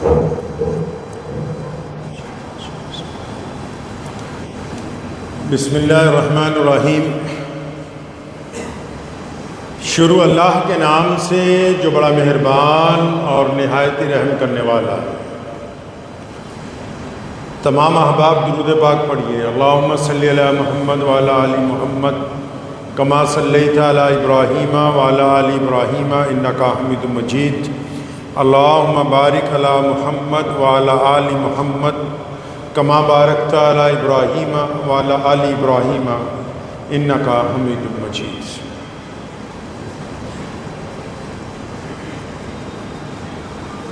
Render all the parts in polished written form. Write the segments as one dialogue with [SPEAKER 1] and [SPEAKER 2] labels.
[SPEAKER 1] بسم اللہ الرحمن الرحیم۔ شروع اللہ کے نام سے جو بڑا مہربان اور نہایت رحم کرنے والا ہے۔ تمام احباب درود پاک پڑھیے۔ اللہم صلی علی محمد وعلی آل محمد کما صلیت علی ابراہیم وعلی آل ابراہیم انک حمید مجید۔ اللہم بارک علی محمد وعلی آل محمد کما بارکت علی ابراہیم وعلی آل ابراہیم انک حمید مجید۔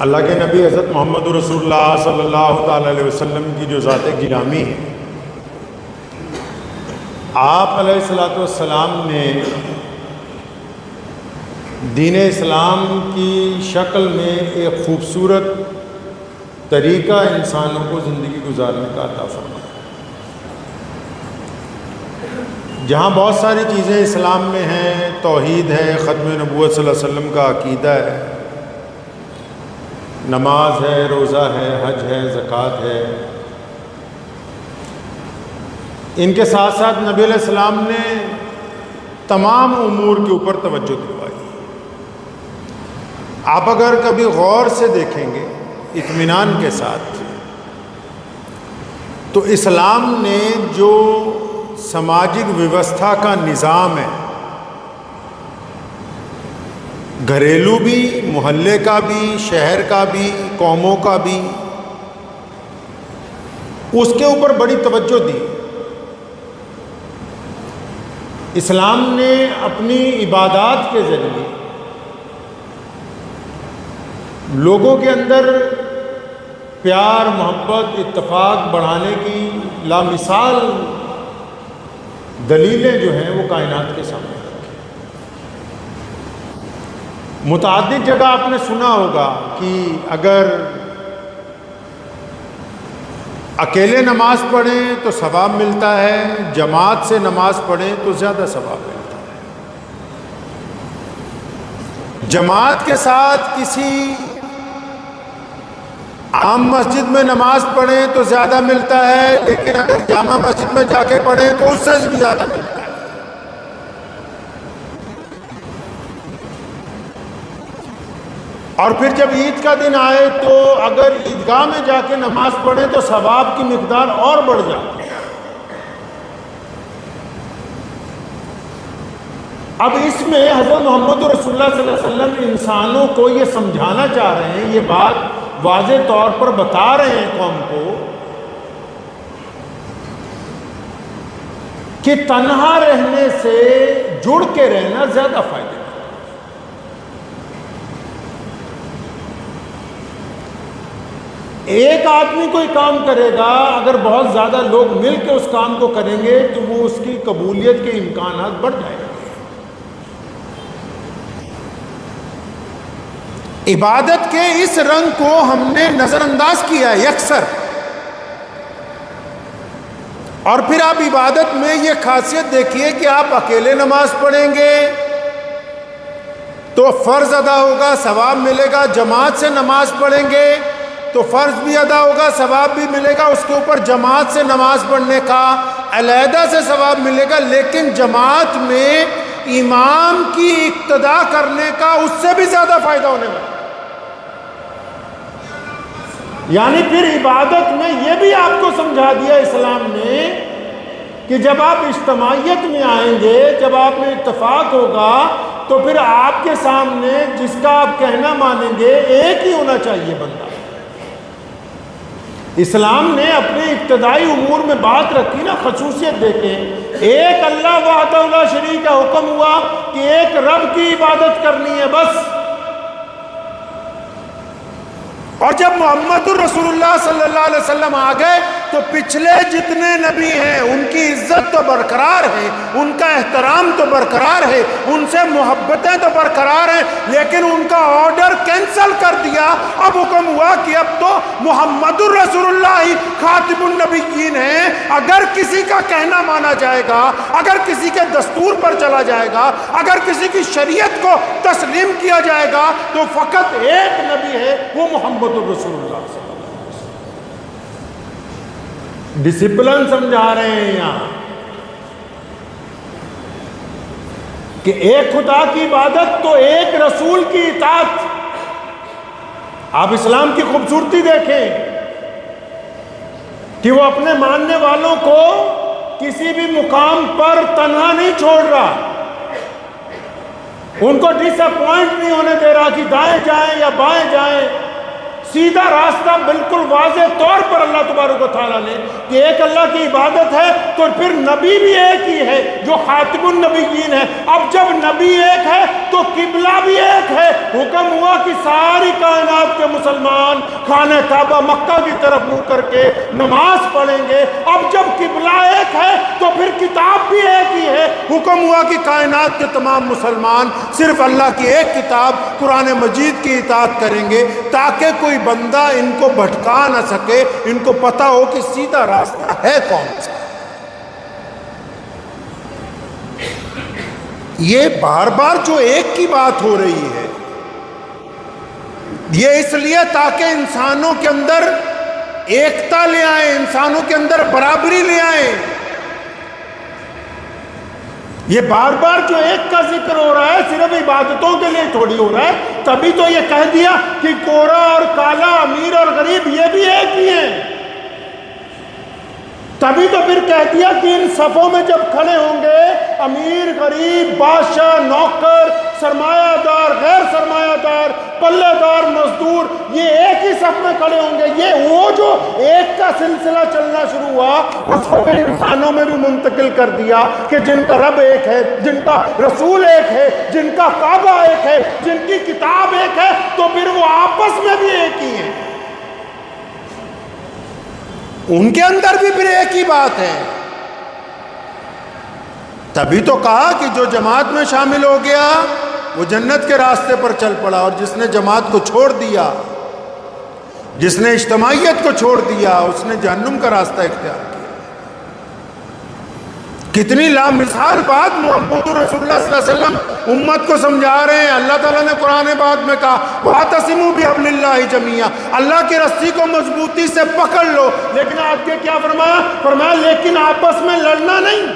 [SPEAKER 1] اللہ کے نبی حضرت محمد رسول اللہ صلی اللہ تعالی علیہ وسلم کی جو ذات گرامی ہے، آپ علیہ الصلوۃ والسلام نے دین اسلام کی شکل میں ایک خوبصورت طریقہ انسانوں کو زندگی گزارنے کا عطا فرمایا۔ جہاں بہت ساری چیزیں اسلام میں ہیں، توحید ہے، ختم نبوت صلی اللہ علیہ وسلم کا عقیدہ ہے، نماز ہے، روزہ ہے، حج ہے، زکوٰۃ ہے، ان کے ساتھ ساتھ نبی علیہ السلام نے تمام امور کے اوپر توجہ دلوائی۔ آپ اگر کبھی غور سے دیکھیں گے اطمینان کے ساتھ، تو اسلام نے جو سماجک ویوستھا کا نظام ہے، گھریلو بھی، محلے کا بھی، شہر کا بھی، قوموں کا بھی، اس کے اوپر بڑی توجہ دی۔ اسلام نے اپنی عبادات کے ذریعے لوگوں کے اندر پیار، محبت، اتفاق بڑھانے کی لامثال دلیلیں جو ہیں وہ کائنات کے سامنے رکھی۔ متعدد جگہ آپ نے سنا ہوگا کہ اگر اکیلے نماز پڑھیں تو ثواب ملتا ہے، جماعت سے نماز پڑھیں تو زیادہ ثواب ملتا ہے۔ جماعت کے ساتھ کسی عام مسجد میں نماز پڑھیں تو زیادہ ملتا ہے، لیکن اگر جامع مسجد میں جا کے پڑھیں تو اس سے بھی زیادہ ملتا ہے۔ اور پھر جب عید کا دن آئے تو اگر عیدگاہ میں جا کے نماز پڑھیں تو ثواب کی مقدار اور بڑھ جاتی ہے۔ اب اس میں حضرت محمد رسول اللہ صلی اللہ علیہ وسلم انسانوں کو یہ سمجھانا چاہ رہے ہیں، یہ بات واضح طور پر بتا رہے ہیں قوم کو کہ تنہا رہنے سے جڑ کے رہنا زیادہ فائدہ ہے۔ ایک آدمی کوئی کام کرے گا، اگر بہت زیادہ لوگ مل کے اس کام کو کریں گے تو وہ اس کی قبولیت کے امکانات بڑھ جائیں گے۔ عبادت کے اس رنگ کو ہم نے نظر انداز کیا ہے یکسر، اور پھر آپ عبادت میں یہ خاصیت دیکھیے کہ آپ اکیلے نماز پڑھیں گے تو فرض ادا ہوگا، ثواب ملے گا، جماعت سے نماز پڑھیں گے تو فرض بھی ادا ہوگا، ثواب بھی ملے گا، اس کے اوپر جماعت سے نماز پڑھنے کا علیحدہ سے ثواب ملے گا، لیکن جماعت میں امام کی اقتداء کرنے کا اس سے بھی زیادہ فائدہ ہونے والا۔ یعنی پھر عبادت میں یہ بھی آپ کو سمجھا دیا اسلام نے کہ جب آپ اجتماعیت میں آئیں گے، جب آپ میں اتفاق ہوگا تو پھر آپ کے سامنے جس کا آپ کہنا مانیں گے ایک ہی ہونا چاہیے بندہ۔ اسلام نے اپنے ابتدائی امور میں بات رکھی نا، خصوصیت دیکھیں، ایک اللہ وحدہ لا شریک کا حکم ہوا کہ ایک رب کی عبادت کرنی ہے بس۔ اور جب محمد الرسول اللہ صلی اللہ علیہ وسلم آ گئے تو پچھلے جتنے نبی ہیں ان کی عزت تو برقرار ہے، ان کا احترام تو برقرار ہے، ان سے محبتیں تو برقرار ہیں، لیکن ان کا آرڈر کینسل کر دیا۔ اب حکم ہوا کہ اب تو محمد الرسول اللہ ہی خاتم النبیین ہیں۔ اگر کسی کا کہنا مانا جائے گا، اگر کسی کے دستور پر چلا جائے گا، اگر کسی کی شریعت کو تسلیم کیا جائے گا تو فقط ایک نبی ہے، وہ محمد الرسول اللہ صلی اللہ علیہ وسلم۔ ڈسپلن سمجھا رہے ہیں یہاں کہ ایک خدا کی عبادت تو ایک رسول کی اطاعت۔ آپ اسلام کی خوبصورتی دیکھیں کہ وہ اپنے ماننے والوں کو کسی بھی مقام پر تنہا نہیں چھوڑ رہا، ان کو ڈس اپوائنٹ نہیں ہونے دے رہا کہ دائیں جائیں یا بائیں جائیں۔ سیدھا راستہ بالکل واضح طور پر اللہ تبارک و تعالیٰ نے کہ ایک اللہ کی عبادت ہے تو پھر نبی بھی ایک ہی ہے جو خاتم النبیین ہے۔ اب جب نبی ایک ہے تو قبلہ بھی ایک ہے۔ حکم ہوا کہ ساری کائنات کے مسلمان خانہ کعبہ مکہ کی طرف منہ کر کے نماز پڑھیں گے۔ اب جب قبلہ ایک ہے تو پھر کتاب بھی ایک ہی ہے۔ حکم ہوا کہ کائنات کے تمام مسلمان صرف اللہ کی ایک کتاب قرآن مجید کی اطاعت کریں گے تاکہ کوئی بندہ ان کو بھٹکا نہ سکے، ان کو پتہ ہو کہ سیدھا راستہ ہے کون سا۔ یہ بار بار جو ایک کی بات ہو رہی ہے یہ اس لیے تاکہ انسانوں کے اندر ایکتا لے آئیں، انسانوں کے اندر برابری لے آئیں۔ یہ بار بار جو ایک کا ذکر ہو رہا ہے صرف عبادتوں کے لیے تھوڑی ہو رہا ہے۔ تبھی تو یہ کہہ دیا کہ گورا اور کالا، امیر اور غریب یہ بھی ایک ہی ہیں۔ تبھی تو پھر کہہ دیا کہ ان صفوں میں جب کھڑے ہوں گے امیر، غریب، بادشاہ، نوکر، سرمایہ دار، غیر سرمایہ دار، پلے دار، مزدور، یہ ایک ہی صف میں کھڑے ہوں گے۔ یہ وہ جو ایک کا سلسلہ چلنا شروع ہوا اس کو پھر انسانوں میں بھی منتقل کر دیا کہ جن کا رب ایک ہے، جن کا رسول ایک ہے، جن کا کعبہ ایک ہے، جن کی کتاب ایک ہے، تو پھر وہ آپس میں بھی ایک ہی ہیں۔ ان کے اندر بھی پھر ایک ہی بات ہے۔ تبھی تو کہا کہ جو جماعت میں شامل ہو گیا وہ جنت کے راستے پر چل پڑا، اور جس نے جماعت کو چھوڑ دیا، جس نے اجتماعیت کو چھوڑ دیا، اس نے جہنم کا راستہ اختیار کیا۔ کتنی لامثال بات محمد رسول اللہ صلی اللہ علیہ وسلم امت کو سمجھا رہے ہیں۔ اللہ تعالیٰ نے قرآن پاک میں کہا وَاعْتَصِمُوا بِحَبْلِ اللَّهِ جَمِيعًا، اللہ کی رسی کو مضبوطی سے پکڑ لو۔ لیکن آگے کیا فرمایا؟ فرمایا لیکن آپس میں لڑنا نہیں،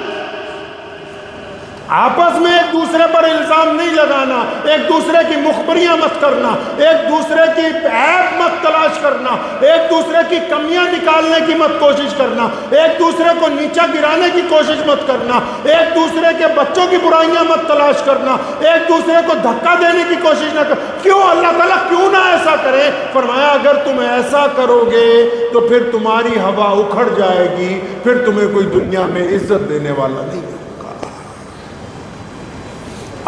[SPEAKER 1] آپس میں ایک دوسرے پر الزام نہیں لگانا، ایک دوسرے کی مخبریاں مت کرنا، ایک دوسرے کی عیب مت تلاش کرنا، ایک دوسرے کی کمیاں نکالنے کی مت کوشش کرنا، ایک دوسرے کو نیچا گرانے کی کوشش مت کرنا، ایک دوسرے کے بچوں کی برائیاں مت تلاش کرنا، ایک دوسرے کو دھکا دینے کی کوشش نہ کر۔ کیوں اللہ تعالیٰ کیوں نہ ایسا کرے؟ فرمایا اگر تم ایسا کرو گے تو پھر تمہاری ہوا اکھڑ جائے گی، پھر تمہیں کوئی دنیا میں عزت دینے والا نہیں ہے۔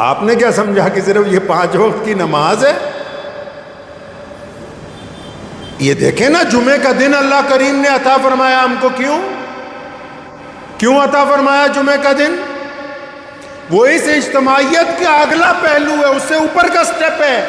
[SPEAKER 1] آپ نے کیا سمجھا کہ صرف یہ 5 وقت کی نماز ہے؟ یہ دیکھیں نا، جمعے کا دن اللہ کریم نے عطا فرمایا ہم کو۔ کیوں عطا فرمایا جمعے کا دن؟ وہ اس اجتماعیت کا اگلا پہلو ہے، اس سے اوپر کا سٹیپ ہے۔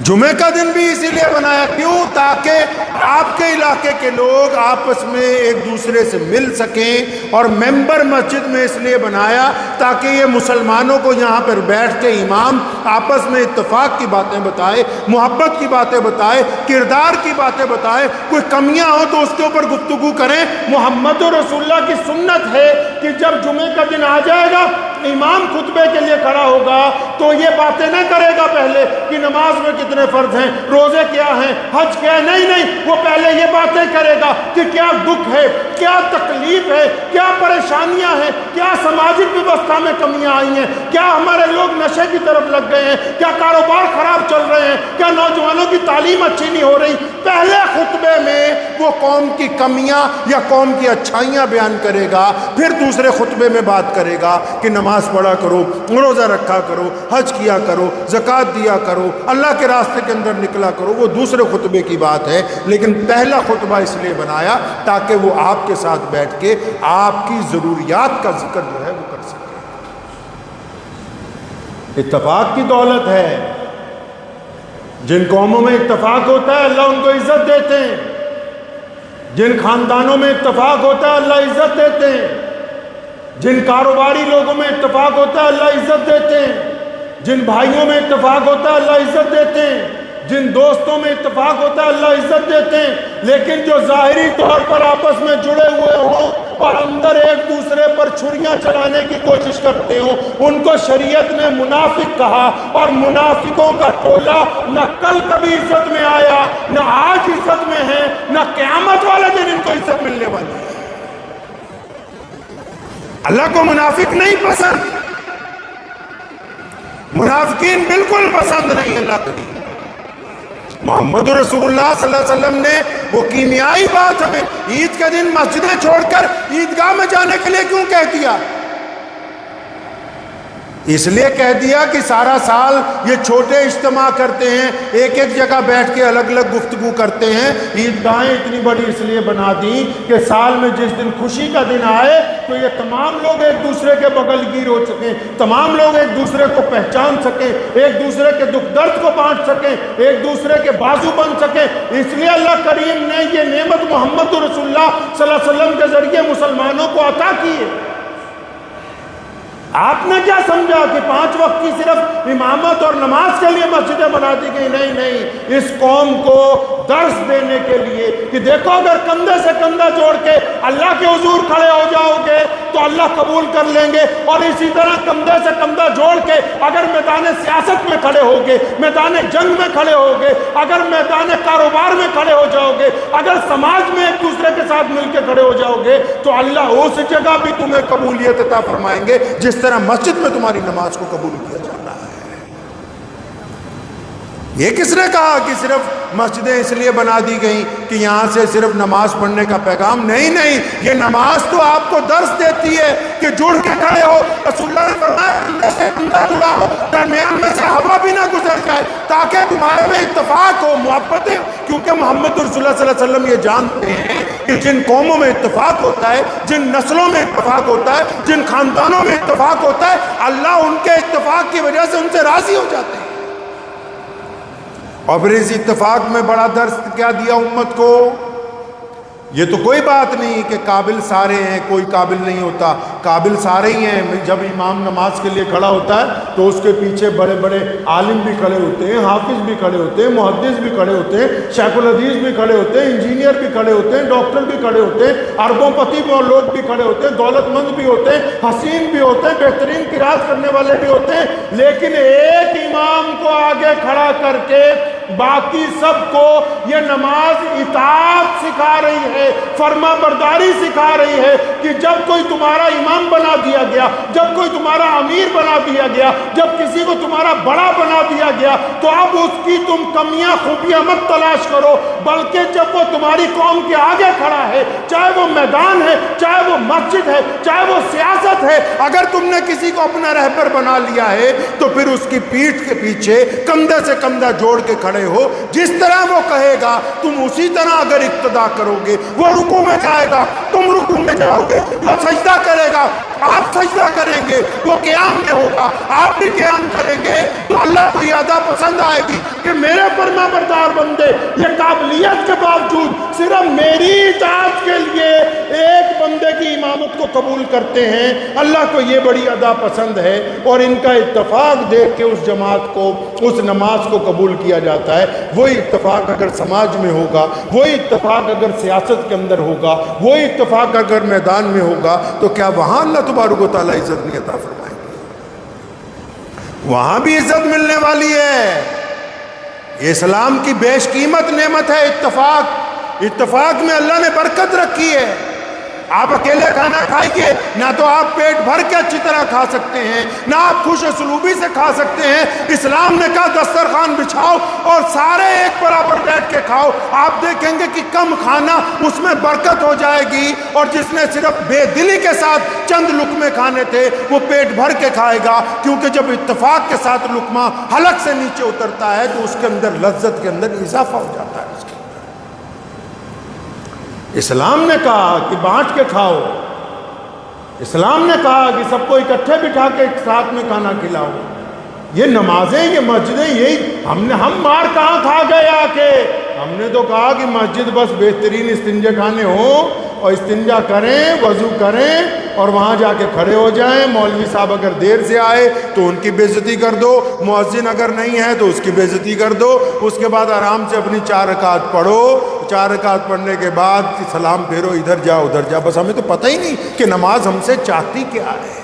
[SPEAKER 1] جمعے کا دن بھی اسی لیے بنایا، کیوں؟ تاکہ آپ کے علاقے کے لوگ آپس میں ایک دوسرے سے مل سکیں، اور ممبر مسجد میں اس لیے بنایا تاکہ یہ مسلمانوں کو یہاں پر بیٹھ کے امام آپس میں اتفاق کی باتیں بتائے، محبت کی باتیں بتائے، کردار کی باتیں بتائے، کوئی کمیاں ہوں تو اس کے اوپر گفتگو کریں۔ محمد رسول اللہ کی سنت ہے کہ جب جمعے کا دن آ جائے گا امام خطبے کے لیے کھڑا ہوگا تو یہ باتیں نہ کرے گا پہلے کہ نماز میں کتنے فرض ہیں، روزے کیا ہیں، حج کیا ہے، نہیں، وہ پہلے یہ باتیں کرے گا کہ کیا دکھ ہے، کیا تکلیف ہے، کیا پریشانیاں ہیں، کیا سماجی ویوستھا میں کمیاں آئی ہیں، کیا ہمارے لوگ نشے کی طرف لگ گئے ہیں، کیا کاروبار خراب چل رہے ہیں، کیا نوجوانوں مسلمانوں کی تعلیم اچھی نہیں ہو رہی، پہلے خطبے میں وہ قوم کی کمیاں یا قوم کی اچھائیاں بیان کرے گا، پھر دوسرے خطبے میں بات کرے گا کہ نماز پڑھا کرو، روزہ رکھا کرو، حج کیا کرو، زکوٰۃ دیا کرو، اللہ کے راستے کے اندر نکلا کرو۔ وہ دوسرے خطبے کی بات ہے، لیکن پہلا خطبہ اس لیے بنایا تاکہ وہ آپ کے ساتھ بیٹھ کے آپ کی ضروریات کا ذکر جو ہے وہ کر سکے۔ اتفاق کی دولت ہے، جن قوموں میں اتفاق ہوتا ہے اللہ ان کو عزت دیتے ہیں، جن خاندانوں میں اتفاق ہوتا ہے اللہ عزت دیتے ہیں، جن کاروباری لوگوں میں اتفاق ہوتا ہے اللہ عزت دیتے ہیں، جن بھائیوں میں اتفاق ہوتا ہے اللہ عزت دیتے ہیں، جن دوستوں میں اتفاق ہوتا ہے اللہ عزت دیتے ہیں۔ لیکن جو ظاہری طور پر آپس میں جڑے ہوئے ہوں اور اندر ایک دوسرے پر چھریاں چلانے کی کوشش کرتے ہوں، ان کو شریعت نے منافق کہا، اور منافقوں کا ٹولہ نہ کل کبھی عزت میں آیا، نہ آج عزت میں ہے، نہ قیامت والے دن ان کو عزت ملنے والی ہے۔ اللہ کو منافق نہیں پسند، منافقین بالکل پسند نہیں اللہ کو۔ محمد رسول اللہ صلی اللہ علیہ وسلم نے وہ کیمیائی بات ہمیں عید کے دن مسجدیں چھوڑ کر عیدگاہ میں جانے کے لیے کیوں کہہ دیا؟ اس لیے کہہ دیا کہ سارا سال یہ چھوٹے اجتماع کرتے ہیں، ایک ایک جگہ بیٹھ کے الگ الگ گفتگو کرتے ہیں۔ عیدگاہیں اتنی بڑی اس لیے بنا دی کہ سال میں جس دن خوشی کا دن آئے تو یہ تمام لوگ ایک دوسرے کے بغل گیر ہو سکیں، تمام لوگ ایک دوسرے کو پہچان سکیں، ایک دوسرے کے دکھ درد کو بانٹ سکیں، ایک دوسرے کے بازو بن سکیں۔ اس لیے اللہ کریم نے یہ نعمت محمد رسول اللہ صلی اللہ علیہ وسلم کے ذریعے مسلمانوں کو عطا کی ہے۔ آپ نے کیا سمجھا کہ 5 وقت کی صرف امامت اور نماز کے لیے مسجدیں بنا دی گئی؟ نہیں نہیں، اس قوم کو درس دینے کے لیے کہ دیکھو اگر کندھے سے کندھا جوڑ کے اللہ کے حضور کھڑے ہو جاؤ گے تو اللہ قبول کر لیں گے، اور اسی طرح کندھے سے کندھا جوڑ کے اگر میدان سیاست میں کھڑے ہوگے، میدان جنگ میں کھڑے ہوگے، اگر میدان کاروبار میں کھڑے ہو جاؤ گے، اگر سماج میں ایک دوسرے کے ساتھ مل کے کھڑے ہو جاؤ گے تو اللہ اس جگہ بھی تمہیں قبولیت عطا فرمائیں گے جس طرح مسجد میں تمہاری نماز کو قبول کیا جا رہا ہے۔ یہ کس نے کہا کہ صرف مسجدیں اس لیے بنا دی گئیں کہ یہاں سے صرف نماز پڑھنے کا پیغام؟ نہیں نہیں، یہ نماز تو آپ کو درس دیتی ہے کہ جڑ کے کھڑے ہو۔ رسول اللہ نے فرمایا درمیان میں سے ہوا بھی نہ گزر جائے تاکہ تمہارے میں اتفاق ہو، محبتیں، کیونکہ محمد رسول اللہ صلی اللہ علیہ وسلم یہ جانتے ہیں کہ جن قوموں میں اتفاق ہوتا ہے، جن نسلوں میں اتفاق ہوتا ہے، جن خاندانوں میں اتفاق ہوتا ہے، اللہ ان کے اتفاق کی وجہ سے ان سے راضی ہو جاتے ہیں۔ اور پھر اس اتفاق میں بڑا درس کیا دیا امت کو؟ یہ تو کوئی بات نہیں کہ قابل سارے ہیں، کوئی قابل نہیں ہوتا، قابل سارے ہی ہیں۔ جب امام نماز کے لیے کھڑا ہوتا ہے تو اس کے پیچھے بڑے بڑے عالم بھی کھڑے ہوتے ہیں، حافظ بھی کھڑے ہوتے ہیں، محدث بھی کھڑے ہوتے ہیں، شیخ الحدیث بھی کھڑے ہوتے ہیں، انجینئر بھی کھڑے ہوتے ہیں، ڈاکٹر بھی کھڑے ہوتے ہیں، اربوں پتی لوگ بھی کھڑے ہوتے ہیں، دولت مند بھی ہوتے ہیں، حسین بھی ہوتے ہیں، بہترین قرات کرنے والے بھی ہوتے ہیں، لیکن ایک امام کو آگے کھڑا کر کے باقی سب کو یہ نماز اطاعت سکھا رہی ہے، فرما برداری سکھا رہی ہے کہ جب کوئی تمہارا امام بنا دیا گیا، جب کوئی تمہارا امیر بنا دیا گیا، جب کسی کو تمہارا بڑا بنا دیا گیا تو اب اس کی تم کمیاں خوبیاں مت تلاش کرو، بلکہ جب وہ تمہاری قوم کے آگے کھڑا ہے، چاہے وہ میدان ہے، چاہے وہ مسجد ہے، چاہے وہ سیاست ہے، اگر تم نے کسی کو اپنا رہبر بنا لیا ہے تو پھر اس کی پیٹھ کے پیچھے کندھے سے کندھا جوڑ کے کھڑے ہو، جس طرح وہ کہے گا تم اسی طرح اگر اقتدا کرو گے، وہ رکوع میں جائے گا تم رکوع میں جاؤ گے، وہ سجدہ کرے گا آپ سجدہ کریں گے، وہ قیام میں ہوگا آپ بھی قیام کریں گے، تو اللہ کو یہ ادا پسند آئے گی کہ میرے فرما بردار بندے یہ قابلیت کے باوجود صرف میری اطاعت کے لیے ایک بندے کی امامت کو قبول کرتے ہیں۔ اللہ کو یہ بڑی ادا پسند ہے، اور ان کا اتفاق دیکھ کے اس جماعت کو، اس نماز کو قبول کیا جاتا ہے۔ وہی اتفاق اگر سماج میں ہوگا، وہی اتفاق اگر سیاست کے اندر ہوگا، وہی اتفاق اگر میدان میں ہوگا تو کیا وہاں اللہ تبارک و تعالیٰ عزت نہیں عطا فرمائے گا؟ وہاں بھی عزت ملنے والی ہے۔ اسلام کی بیش قیمت نعمت ہے اتفاق۔ اتفاق میں اللہ نے برکت رکھی ہے۔ آپ اکیلے کھانا کھائیے، نہ تو آپ پیٹ بھر کے اچھی طرح کھا سکتے ہیں، نہ آپ خوش اسلوبی سے کھا سکتے ہیں۔ اسلام نے کہا دسترخوان بچھاؤ اور سارے ایک برابر بیٹھ کے کھاؤ۔ آپ دیکھیں گے کہ کم کھانا اس میں برکت ہو جائے گی، اور جس نے صرف بے دلی کے ساتھ چند لقمے کھانے تھے وہ پیٹ بھر کے کھائے گا، کیونکہ جب اتفاق کے ساتھ لقمہ حلق سے نیچے اترتا ہے تو اس کے اندر لذت کے اندر اضافہ ہو جاتا ہے۔ اس کے اسلام نے کہا کہ بانٹ کے کھاؤ، اسلام نے کہا کہ سب کو اکٹھے بٹھا کے ایک ساتھ میں کھانا کھلاؤ۔ یہ نمازیں، یہ مسجدیں، یہی ہم مار کہاں کھا گئے آ کے؟ ہم نے تو کہا کہ مسجد بس بہترین استنجا خانے ہوں اور استنجا کریں، وضو کریں اور وہاں جا کے کھڑے ہو جائیں۔ مولوی صاحب اگر دیر سے آئے تو ان کی بے عزتی کر دو، مؤذن اگر نہیں ہے تو اس کی بے عزتی کر دو، اس کے بعد آرام سے اپنی 4 رکعت پڑھو، 4 رکعت پڑھنے کے بعد سلام پھیرو، ادھر جاؤ ادھر جاؤ۔ بس ہمیں تو پتہ ہی نہیں کہ نماز ہم سے چاہتی کیا ہے۔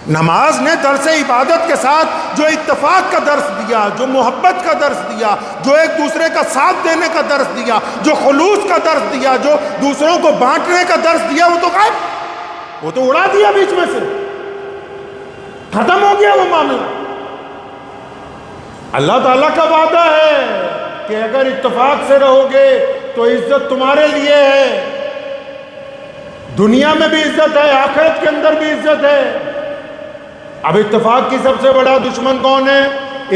[SPEAKER 1] نماز نے درس عبادت کے ساتھ جو اتفاق کا درس دیا، جو محبت کا درس دیا، جو ایک دوسرے کا ساتھ دینے کا درس دیا، جو خلوص کا درس دیا، جو دوسروں کو بانٹنے کا درس دیا، وہ تو غائب، وہ تو اڑا دیا بیچ میں سے، ختم ہو گیا وہ معاملہ۔ اللہ تعالیٰ کا وعدہ ہے کہ اگر اتفاق سے رہو گے تو عزت تمہارے لیے ہے، دنیا میں بھی عزت ہے، آخرت کے اندر بھی عزت ہے۔ اب اتفاق کی سب سے بڑا دشمن کون ہے؟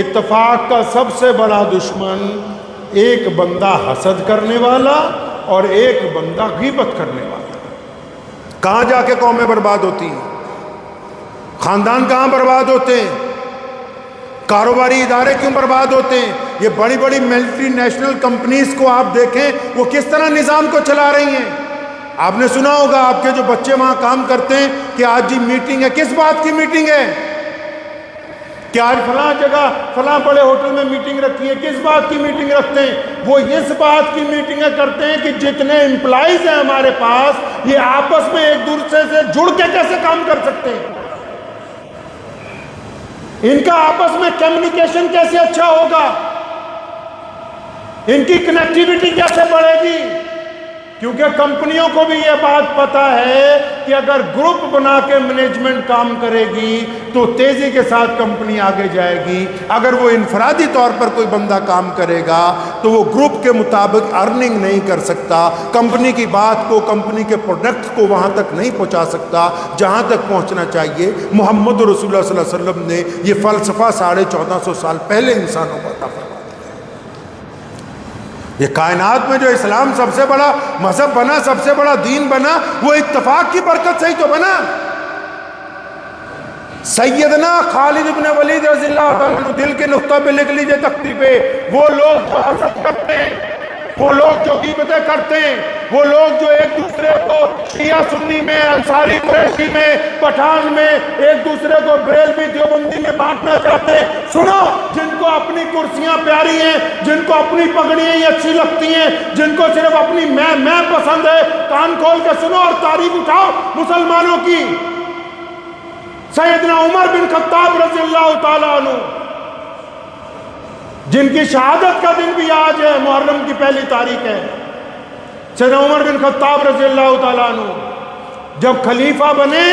[SPEAKER 1] اتفاق کا سب سے بڑا دشمن ایک بندہ حسد کرنے والا اور ایک بندہ غیبت کرنے والا۔ کہاں جا کے قومیں برباد ہوتی ہیں، خاندان کہاں برباد ہوتے ہیں، کاروباری ادارے کیوں برباد ہوتے ہیں؟ یہ بڑی بڑی ملٹی نیشنل کمپنیز کو آپ دیکھیں وہ کس طرح نظام کو چلا رہی ہیں۔ آپ نے سنا ہوگا آپ کے جو بچے وہاں کام کرتے ہیں کہ آج جی میٹنگ ہے، کس بات کی میٹنگ ہے؟ کہ آج فلاں جگہ فلاں بڑے ہوٹل میں میٹنگ رکھی ہے، کس بات کی میٹنگ رکھتے ہیں؟ وہ اس بات کی میٹنگیں کرتے ہیں کہ جتنے امپلائیز ہیں ہمارے پاس یہ آپس میں ایک دوسرے سے جڑ کے کیسے کام کر سکتے ہیں، ان کا آپس میں کمیونیکیشن کیسے اچھا ہوگا، ان کی کنیکٹیویٹی کیسے بڑھے گی۔ کیونکہ کمپنیوں کو بھی یہ بات پتہ ہے کہ اگر گروپ بنا کے مینجمنٹ کام کرے گی تو تیزی کے ساتھ کمپنی آگے جائے گی۔ اگر وہ انفرادی طور پر کوئی بندہ کام کرے گا تو وہ گروپ کے مطابق ارننگ نہیں کر سکتا، کمپنی کی بات کو، کمپنی کے پروڈکٹ کو وہاں تک نہیں پہنچا سکتا جہاں تک پہنچنا چاہیے۔ محمد رسول اللہ صلی اللہ علیہ وسلم نے یہ فلسفہ 1450 سال پہلے انسانوں کو عطا فرمایا۔ یہ کائنات میں جو اسلام سب سے بڑا مذہب بنا، سب سے بڑا دین بنا، وہ اتفاق کی برکت سے ہی تو بنا۔ سیدنا خالد ابن ولید رضی اللہ عنہ دل کے نقطہ پہ لکھ لیجئے تختی پہ، وہ لوگ جو حسد کرتے ہیں، وہ لوگ جو غیبتیں کرتے ہیں، وہ لوگ جو ایک دوسرے کو شیعہ سنی میں، انصاری قریشی میں، پٹھان میں ایک دوسرے کو بریلوی دیوبندی میں بانٹنا چاہتے ہیں، سنو، جن کو اپنی کرسیاں پیاری ہیں، جن کو اپنی پگڑیاں ہی اچھی لگتی ہیں، جن کو صرف اپنی میں پسند ہے، کان کھول کے سنو اور تاریخ اٹھاؤ مسلمانوں کی۔ سیدنا عمر بن خطاب رضی اللہ تعالیٰ عنہ، جن کی شہادت کا دن بھی آج ہے، محرم کی پہلی تاریخ ہے۔ سیدنا عمر بن خطاب رضی اللہ تعالیٰ عنہ جب خلیفہ بنے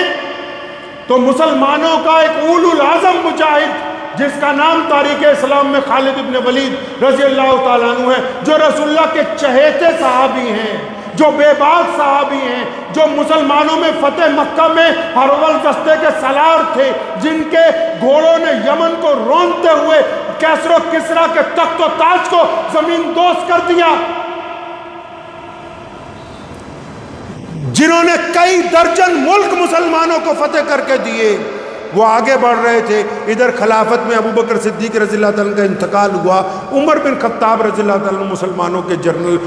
[SPEAKER 1] تو مسلمانوں کا ایک اولو العظم مجاہد جس کا نام تاریخ اسلام میں خالد ابن ولید رضی اللہ تعالیٰ عنہ ہے، جو رسول اللہ کے چہیتے صحابی ہیں، جو بے باک صحابی ہیں، جو مسلمانوں میں فتح مکہ میں ہرول دستے کے سالار تھے، جن کے گھوڑوں نے یمن کو رونتے ہوئے کیسر و کسرا کے تخت و تاج کو زمین دوز کر دیا، جنہوں نے کئی درجن ملک مسلمانوں کو فتح کر کے دیے، وہ آگے بڑھ رہے تھے۔ ادھر خلافت میں ابو بکر صدیق رضی اللہ تعالیٰ کا انتقال ہوا، عمر بن خطاب رضی اللہ تعالیٰ مسلمانوں کے جنرل،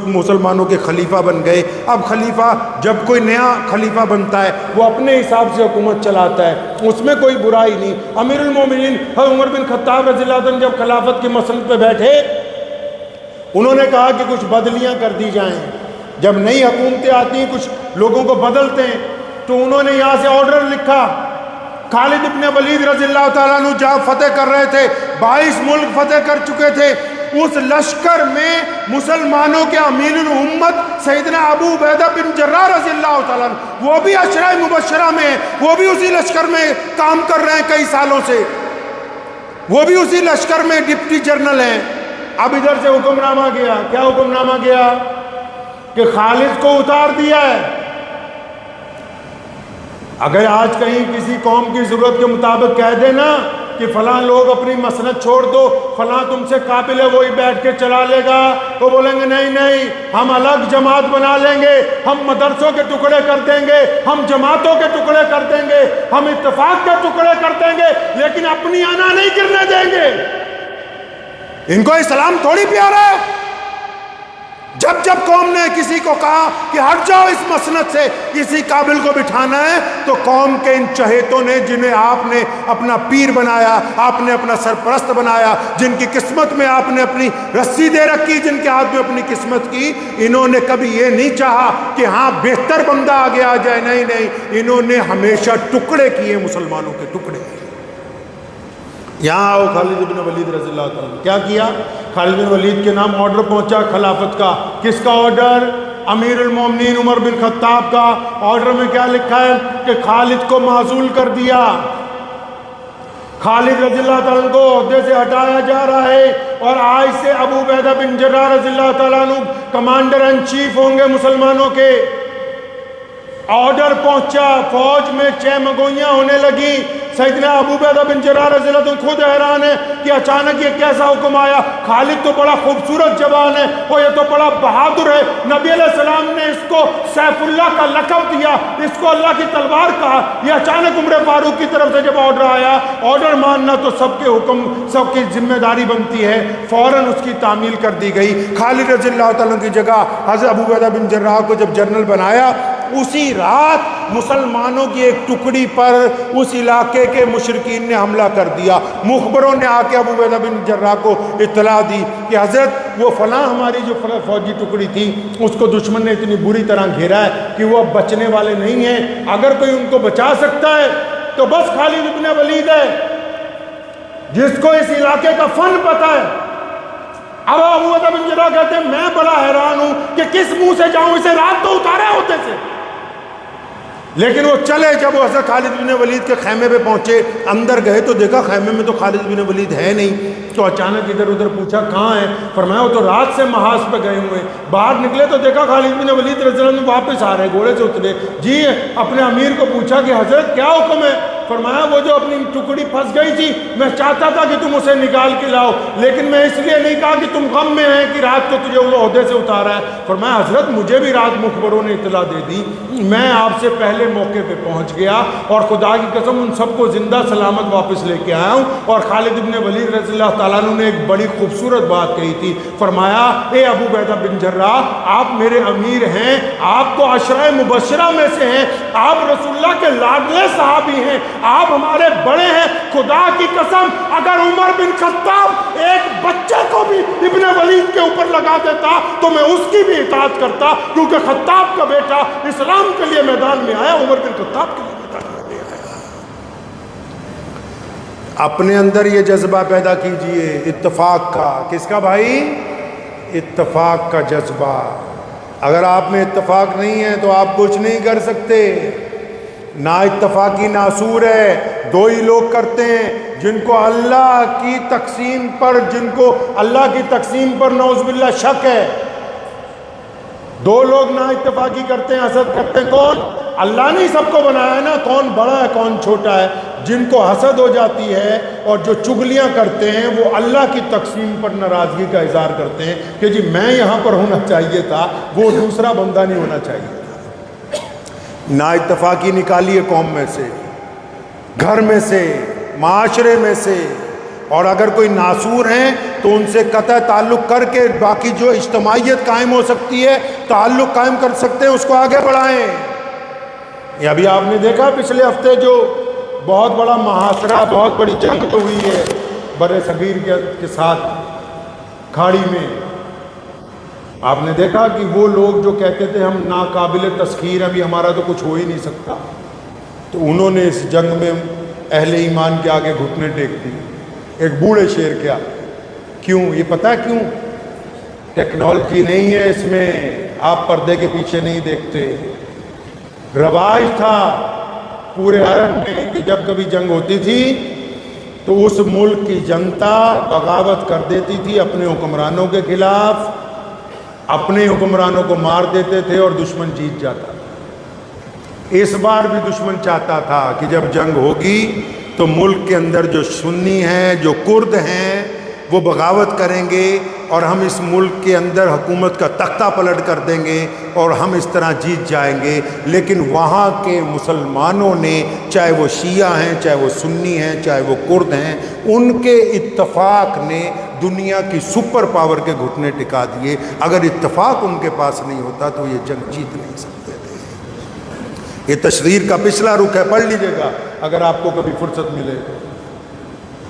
[SPEAKER 1] مسلمانوں کے خلیفہ بن گئے۔ اب خلیفہ، جب کوئی نیا خلیفہ بنتا ہے وہ اپنے حساب سے حکومت چلاتا ہے، اس میں کوئی برائی نہیں۔ امیر المومنین عمر بن خطاب رضی اللہ تعالیٰ جب خلافت کی مسند پہ بیٹھے، انہوں نے کہا کہ کچھ بدلیاں کر دی جائیں۔ جب نئی حکومتیں آتی ہیں کچھ لوگوں کو بدلتے ہیں، تو انہوں نے یہاں سے آرڈر لکھا۔ خالد ابن ولید رضی اللہ تعالیٰ عنہ جہاں فتح کر رہے تھے، 22 ملک فتح کر چکے تھے، اس لشکر میں مسلمانوں کے امیر الامت سیدنا ابو عبیدہ بن جراح رضی اللہ تعالیٰ عنہ، وہ بھی عشرہ مبشرہ میں ہیں، وہ بھی اسی لشکر میں کام کر رہے ہیں کئی سالوں سے، وہ بھی اسی لشکر میں ڈپٹی جنرل ہیں۔ اب ادھر سے حکم نامہ گیا، کیا حکم نامہ گیا؟ کہ خالد کو اتار دیا ہے۔ اگر آج کہیں کسی قوم کی ضرورت کے مطابق کہہ دینا کہ فلاں لوگ اپنی مسند چھوڑ دو، فلاں تم سے قابل ہے وہی بیٹھ کے چلا لے گا، تو بولیں گے نہیں نہیں، ہم الگ جماعت بنا لیں گے، ہم مدرسوں کے ٹکڑے کر دیں گے، ہم جماعتوں کے ٹکڑے کر دیں گے، ہم اتفاق کے ٹکڑے کر دیں گے، لیکن اپنی انا نہیں گرنے دیں گے۔ ان کو اسلام تھوڑی پیارا ہے۔ جب جب قوم نے کسی کو کہا کہ ہٹ جاؤ اس مسند سے، کسی قابل کو بٹھانا ہے، تو قوم کے ان چہیتوں نے، جنہیں آپ نے اپنا پیر بنایا، آپ نے اپنا سرپرست بنایا، جن کی قسمت میں آپ نے اپنی رسی دے رکھی، جن کے ہاتھ میں اپنی قسمت کی، انہوں نے کبھی یہ نہیں چاہا کہ ہاں بہتر بندہ آگے آ جائے، نہیں نہیں، انہوں نے ہمیشہ ٹکڑے کیے، مسلمانوں کے ٹکڑے۔ یہاں آؤ، خالد بن ولید رضی اللہ تعالیٰ کیا کیا؟ خالد بن ولید کے نام آرڈر پہنچا خلافت کا۔ کس کا آرڈر؟ امیر المومنین عمر بن خطاب کا۔ آرڈر میں کیا لکھا ہے؟ کہ خالد کو معزول کر دیا، خالد رضی اللہ تعالیٰ کو عہدے سے ہٹایا جا رہا ہے، اور آج سے ابو عبیدہ بن جراح رضی اللہ تعالیٰ عنہ کمانڈر ان چیف ہوں گے مسلمانوں کے۔ آرڈر پہنچا، فوج میں چہمگوئیاں ہونے لگی۔ سیدنا ابو عبیدہ بن جراح رضی اللہ عنہ خود حیران ہے کہ اچانک یہ کیسا حکم آیا۔ خالد تو بڑا خوبصورت جوان ہے، اور یہ تو بڑا بہادر ہے، نبی علیہ السلام نے اس کو سیف اللہ کا لقب دیا، اس کو اللہ کی تلوار کہا۔ یہ اچانک عمر فاروق کی طرف سے جب آرڈر آیا، آرڈر ماننا تو سب کے حکم، سب کی ذمہ داری بنتی ہے، فوراً اس کی تعمیل کر دی گئی۔ خالد رضی اللہ تعالیٰ کی جگہ حضرت ابو عبیدہ بن جراح کو جب جنرل بنایا، اسی رات مسلمانوں کی ایک ٹکڑی پر اس علاقے کے مشرکین نے حملہ کر دیا۔ مخبروں نے آ کے ابو عبیدہ بن جراح کو اطلاع دی کہ حضرت وہ فلاں ہماری جو فوجی ٹکڑی تھی، اس کو دشمن نے اتنی بری طرح گھیرا ہے کہ وہ اب بچنے والے نہیں ہیں، اگر کوئی ان کو بچا سکتا ہے تو بس خالد بن ولید ہے، جس کو اس علاقے کا فن پتہ ہے۔ اب ابو عبیدہ بن جراح کہتے ہیں میں بڑا حیران ہوں کہ کس منہ سے جاؤں، اسے رات تو اتارے ہوتے سے، لیکن وہ چلے۔ جب وہ حضرت خالد بن ولید کے خیمے پہ پہنچے، اندر گئے تو دیکھا خیمے میں تو خالد بن ولید ہے نہیں، تو اچانک ادھر ادھر پوچھا کہاں ہے؟ فرمایا وہ تو رات سے محاذ پہ گئے ہوئے۔ باہر نکلے تو دیکھا خالد بن ولید رضی اللہ عنہ واپس آ رہے، گھوڑے سے اترے۔ جی اپنے امیر کو پوچھا کہ حضرت کیا حکم ہے؟ فرمایا وہ جو اپنی ٹکڑی پھنس گئی تھی، میں چاہتا تھا کہ تم اسے نکال کے لاؤ، لیکن میں اس لیے نہیں کہا کہ تم غم میں ہیں کہ رات کو تجھے وہ عہدے سے اتارا ہے۔ فرمایا حضرت مجھے بھی رات مخبروں نے اطلاع دے دی، میں آپ سے پہلے موقع پہ پہنچ گیا، اور خدا کی قسم ان سب کو زندہ سلامت واپس لے کے آیا ہوں۔ اور خالد بن ولید رضی اللہ تعالیٰ عنہ نے ایک بڑی خوبصورت بات کہی تھی، فرمایا اے ابو عبیدہ بن جراح، آپ میرے امیر ہیں، آپ تو عشرہ مبشرہ میں سے ہیں، آپ رسول اللہ کے لاڈلے صحابی ہیں، آپ ہمارے بڑے ہیں، خدا کی قسم اگر عمر بن خطاب ایک بچے کو بھی ابن ولید کے اوپر لگا دیتا تو میں اس کی بھی اطاعت کرتا، کیونکہ خطاب کا بیٹا اسلام کے لیے میدان میں آیا، عمر بن خطاب کے لیے میدان میں آیا۔ اپنے اندر یہ جذبہ پیدا کیجئے اتفاق کا۔ کس کا بھائی؟ اتفاق کا جذبہ۔ اگر آپ میں اتفاق نہیں ہے تو آپ کچھ نہیں کر سکتے۔ نا اتفاقی ناسور ہے، دو ہی لوگ کرتے ہیں، جن کو اللہ کی تقسیم پر نعوذ باللہ شک ہے۔ دو لوگ نا اتفاقی کرتے ہیں، حسد کرتے ہیں۔ کون؟ اللہ نے سب کو بنایا ہے نا، کون بڑا ہے کون چھوٹا ہے۔ جن کو حسد ہو جاتی ہے اور جو چگلیاں کرتے ہیں، وہ اللہ کی تقسیم پر ناراضگی کا اظہار کرتے ہیں کہ جی میں یہاں پر ہونا چاہیے تھا، وہ دوسرا بندہ نہیں ہونا چاہیے تھا۔ نا اتفاقی نکالیے قوم میں سے، گھر میں سے، معاشرے میں سے، اور اگر کوئی ناسور ہیں تو ان سے قطع تعلق کر کے باقی جو اجتماعیت قائم ہو سکتی ہے، تعلق قائم کر سکتے ہیں، اس کو آگے بڑھائیں۔ یہ ابھی آپ نے دیکھا پچھلے ہفتے جو بہت بڑا محاصرہ، بہت بڑی جنگ تو ہوئی ہے بر صغیر کے ساتھ کھاڑی میں، آپ نے دیکھا کہ وہ لوگ جو کہتے تھے ہم ناقابل تسخیر ہیں، ابھی ہمارا تو کچھ ہو ہی نہیں سکتا، تو انہوں نے اس جنگ میں اہل ایمان کے آگے گھٹنے ٹیک دی، ایک بوڑھے شیر کے آگے۔ کیوں؟ یہ پتہ کیوں؟ ٹیکنالوجی نہیں ہے اس میں، آپ پردے کے پیچھے نہیں دیکھتے۔ رواج تھا پورے عرب میں کہ جب کبھی جنگ ہوتی تھی تو اس ملک کی جنتا بغاوت کر دیتی تھی اپنے حکمرانوں کے خلاف، اپنے حکمرانوں کو مار دیتے تھے اور دشمن جیت جاتا تھا۔ اس بار بھی دشمن چاہتا تھا کہ جب جنگ ہوگی تو ملک کے اندر جو سنی ہیں، جو کرد ہیں، وہ بغاوت کریں گے اور ہم اس ملک کے اندر حکومت کا تختہ پلٹ کر دیں گے اور ہم اس طرح جیت جائیں گے۔ لیکن وہاں کے مسلمانوں نے، چاہے وہ شیعہ ہیں، چاہے وہ سنی ہیں، چاہے وہ کرد ہیں، ان کے اتفاق نے دنیا کی سپر پاور کے گھٹنے ٹکا دیے۔ اگر اتفاق ان کے پاس نہیں ہوتا تو یہ جنگ جیت نہیں سکتے تھے۔ یہ تشریر کا پچھلا رخ ہے، پڑھ لیجئے گا اگر آپ کو کبھی فرصت ملے۔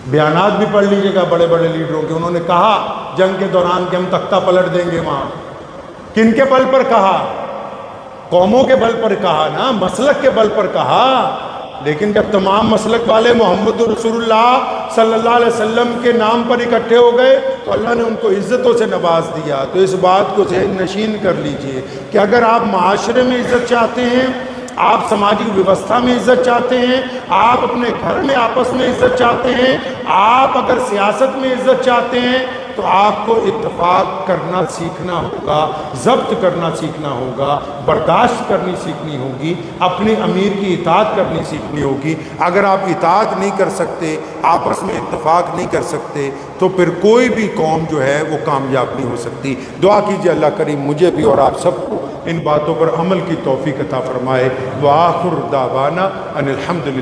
[SPEAKER 1] بیانات بھی پڑھ لیجئے گا بڑے بڑے لیڈروں کے، انہوں نے کہا جنگ کے دوران کہ ہم تختہ پلٹ دیں گے وہاں۔ کن کے بل پر کہا؟ قوموں کے بل پر کہا نا، مسلک کے بل پر کہا۔ لیکن جب تمام مسلک والے محمد رسول اللہ صلی اللہ علیہ وسلم کے نام پر اکٹھے ہو گئے تو اللہ نے ان کو عزتوں سے نواز دیا۔ تو اس بات کو ذہن نشین کر لیجئے کہ اگر آپ معاشرے میں عزت چاہتے ہیں، آپ سماجی ویوستھا میں عزت چاہتے ہیں، آپ اپنے گھر میں آپس میں عزت چاہتے ہیں، آپ اگر سیاست میں عزت چاہتے ہیں تو آپ کو اتفاق کرنا سیکھنا ہوگا، ضبط کرنا سیکھنا ہوگا، برداشت کرنی سیکھنی ہوگی، اپنے امیر کی اطاعت کرنی سیکھنی ہوگی۔ اگر آپ اطاعت نہیں کر سکتے، آپس میں اتفاق نہیں کر سکتے تو پھر کوئی بھی قوم جو ہے وہ کامیاب نہیں ہو سکتی۔ دعا کیجیے اللہ کریم مجھے بھی اور آپ سب کو ان باتوں پر عمل کی توفیق عطا فرمائے۔ وآخر دعوانا ان الحمدللہ۔